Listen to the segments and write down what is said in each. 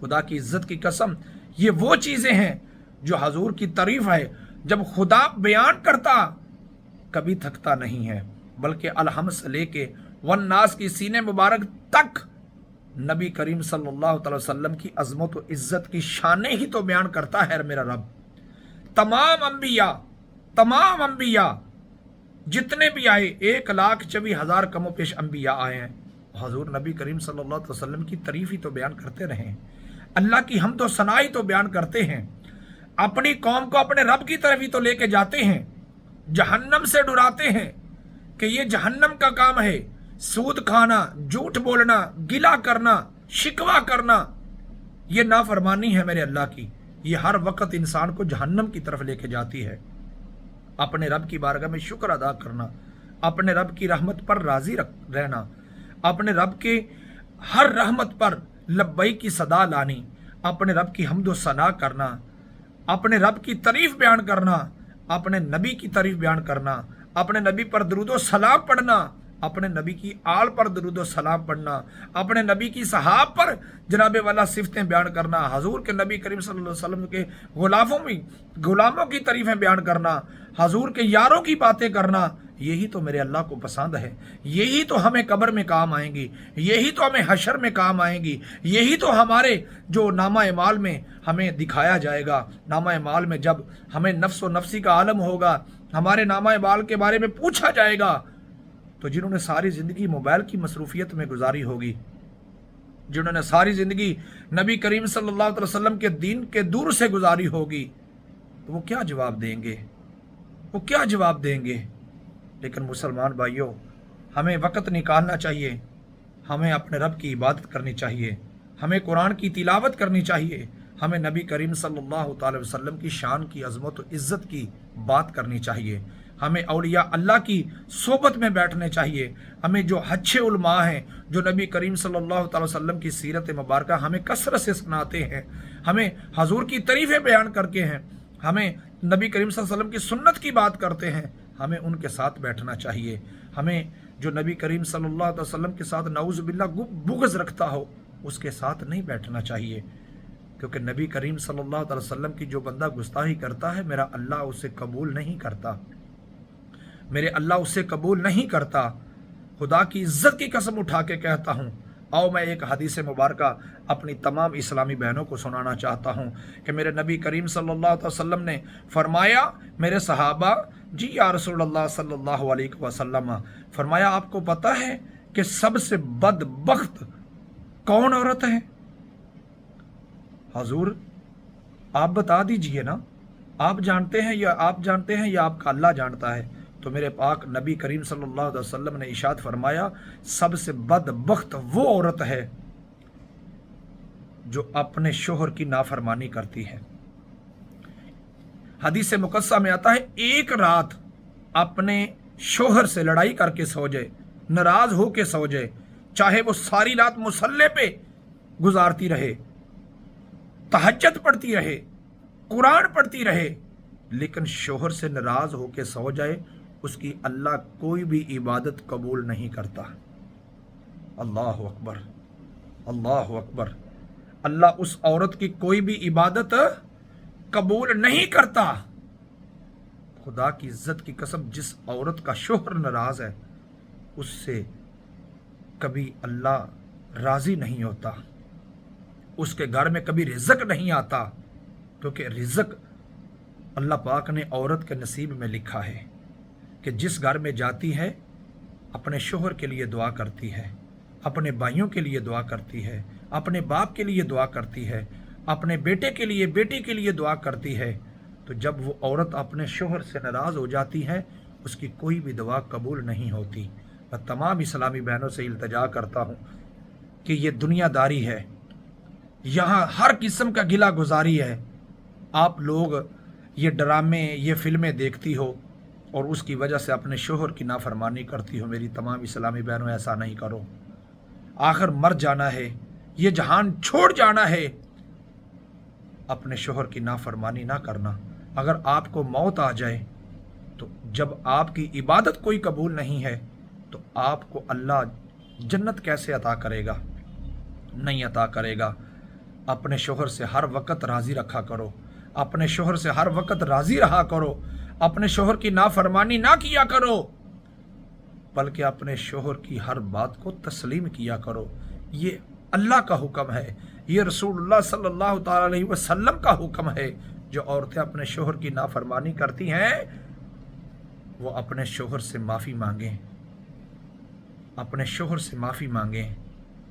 خدا کی عزت کی قسم یہ وہ چیزیں ہیں جو حضور کی تعریف ہے. جب خدا بیان کرتا کبھی تھکتا نہیں ہے، بلکہ الحمد سے لے کے والناس کی سینے مبارک تک نبی کریم صلی اللہ علیہ وسلم کی عظمت و عزت کی شانیں ہی تو بیان کرتا ہے میرا رب. تمام انبیاء جتنے بھی آئے 1,24,000 کم و بیش انبیاء آئے ہیں، حضور نبی کریم صلی اللہ علیہ وسلم کی تعریف ہی تو بیان کرتے رہے ہیں، اللہ کی حمد و ثنا ہی تو بیان کرتے ہیں، اپنی قوم کو اپنے رب کی طرف ہی تو لے کے جاتے ہیں، جہنم سے ڈراتے ہیں کہ یہ جہنم کا کام ہے. سود کھانا، جھوٹ بولنا، گلا کرنا، شکوہ کرنا، یہ نافرمانی ہے میرے اللہ کی. یہ ہر وقت انسان کو جہنم کی طرف لے کے جاتی ہے. اپنے رب کی بارگاہ میں شکر ادا کرنا، اپنے رب کی رحمت پر راضی رہنا، اپنے رب کے ہر رحمت پر لبیک کی صدا لانی، اپنے رب کی حمد و ثنا کرنا، اپنے رب کی تعریف بیان کرنا، اپنے نبی کی تعریف بیان کرنا، اپنے نبی پر درود و سلام پڑھنا، اپنے نبی کی آل پر درود و سلام پڑھنا، اپنے نبی کی صحاب پر جناب والا صفتیں بیان کرنا، حضور کے نبی کریم صلی اللہ علیہ وسلم کے غلاموں کی تعریفیں بیان کرنا، حضور کے یاروں کی باتیں کرنا. یہی تو میرے اللہ کو پسند ہے. یہی تو ہمیں قبر میں کام آئیں گی، یہی تو ہمیں حشر میں کام آئیں گی، یہی تو ہمارے جو نامہ اعمال میں ہمیں دکھایا جائے گا. نامہ اعمال میں جب ہمیں نفس و نفسی کا عالم ہوگا، ہمارے نامہ اعمال کے بارے میں پوچھا جائے گا، تو جنہوں نے ساری زندگی موبائل کی مصروفیت میں گزاری ہوگی، جنہوں نے ساری زندگی نبی کریم صلی اللہ علیہ وسلم کے دین کے دور سے گزاری ہوگی، تو وہ کیا جواب دیں گے؟ وہ کیا جواب دیں گے؟ لیکن مسلمان بھائیوں، ہمیں وقت نکالنا چاہیے، ہمیں اپنے رب کی عبادت کرنی چاہیے، ہمیں قرآن کی تلاوت کرنی چاہیے، ہمیں نبی کریم صلی اللہ تعالی وسلم کی شان کی عظمت و عزت کی بات کرنی چاہیے، ہمیں اولیاء اللہ کی صحبت میں بیٹھنے چاہیے، ہمیں جو اچھے علماء ہیں جو نبی کریم صلی اللہ تعالی وسلم کی سیرت مبارکہ ہمیں کثرت سے سناتے ہیں، ہمیں حضور کی تعریفیں بیان کر کے ہیں، ہمیں نبی کریم صلی اللہ علیہ وسلم کی سنت کی بات کرتے ہیں، ہمیں ان کے ساتھ بیٹھنا چاہیے. ہمیں جو نبی کریم صلی اللہ علیہ وسلم کے ساتھ نعوذ باللہ بغض رکھتا ہو اس کے ساتھ نہیں بیٹھنا چاہیے، کیونکہ نبی کریم صلی اللہ علیہ وسلم کی جو بندہ گستاخی کرتا ہے میرا اللہ اسے قبول نہیں کرتا، میرے اللہ اسے قبول نہیں کرتا. خدا کی عزت کی قسم اٹھا کے کہتا ہوں، آؤ میں ایک حدیث مبارکہ اپنی تمام اسلامی بہنوں کو سنانا چاہتا ہوں کہ میرے نبی کریم صلی اللہ علیہ وسلم نے فرمایا، میرے صحابہ جی یا رسول اللہ صلی اللہ علیہ وسلم، فرمایا آپ کو پتہ ہے کہ سب سے بدبخت کون عورت ہے؟ حضور آپ بتا دیجئے نا، آپ جانتے ہیں یا آپ کا اللہ جانتا ہے؟ تو میرے پاک نبی کریم صلی اللہ علیہ وسلم نے ارشاد فرمایا، سب سے بدبخت وہ عورت ہے جو اپنے شوہر کی نافرمانی کرتی ہے. حدیث مقدسہ میں آتا ہے ایک رات اپنے شوہر سے لڑائی کر کے سو جائے، ناراض ہو کے سو جائے، چاہے وہ ساری رات مصلی پہ گزارتی رہے، تہجد پڑھتی رہے، قرآن پڑھتی رہے، لیکن شوہر سے ناراض ہو کے سو جائے، اس کی اللہ کوئی بھی عبادت قبول نہیں کرتا. اللہ اکبر، اللہ اکبر. اللہ اس عورت کی کوئی بھی عبادت قبول نہیں کرتا. خدا کی عزت کی قسم، جس عورت کا شوہر ناراض ہے اس سے کبھی اللہ راضی نہیں ہوتا، اس کے گھر میں کبھی رزق نہیں آتا، کیونکہ رزق اللہ پاک نے عورت کے نصیب میں لکھا ہے کہ جس گھر میں جاتی ہے اپنے شوہر کے لیے دعا کرتی ہے، اپنے بھائیوں کے لیے دعا کرتی ہے، اپنے باپ کے لیے دعا کرتی ہے، اپنے بیٹے کے لیے، بیٹی کے لیے دعا کرتی ہے. تو جب وہ عورت اپنے شوہر سے ناراض ہو جاتی ہے اس کی کوئی بھی دعا قبول نہیں ہوتی. میں تمام اسلامی بہنوں سے التجا کرتا ہوں کہ یہ دنیا داری ہے، یہاں ہر قسم کا گلہ گزاری ہے. آپ لوگ یہ ڈرامے، یہ فلمیں دیکھتی ہو اور اس کی وجہ سے اپنے شوہر کی نافرمانی کرتی ہو. میری تمام اسلامی بہنوں ایسا نہیں کرو. آخر مر جانا ہے، یہ جہان چھوڑ جانا ہے، اپنے شوہر کی نافرمانی نہ کرنا. اگر آپ کو موت آ جائے تو جب آپ کی عبادت کوئی قبول نہیں ہے تو آپ کو اللہ جنت کیسے عطا کرے گا؟ نہیں عطا کرے گا. اپنے شوہر سے ہر وقت راضی رکھا کرو، اپنے شوہر سے ہر وقت راضی رہا کرو، اپنے شوہر کی نافرمانی نہ کیا کرو، بلکہ اپنے شوہر کی ہر بات کو تسلیم کیا کرو۔ یہ اللہ کا حکم ہے، یہ رسول اللہ صلی اللہ تعالی علیہ وسلم کا حکم ہے۔ جو عورتیں اپنے شوہر کی نافرمانی کرتی ہیں وہ اپنے شوہر سے معافی مانگیں، اپنے شوہر سے معافی مانگیں،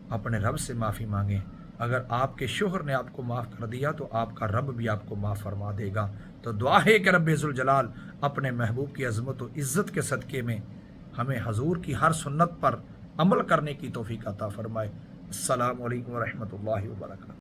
اپنے رب سے معافی مانگیں۔ اگر آپ کے شوہر نے آپ کو معاف کر دیا تو آپ کا رب بھی آپ کو معاف فرما دے گا۔ تو دعا ہے کہ رب ذوالجلال اپنے محبوب کی عظمت و عزت کے صدقے میں ہمیں حضور کی ہر سنت پر عمل کرنے کی توفیق عطا فرمائے۔ السلام علیکم ورحمۃ اللہ وبرکاتہ۔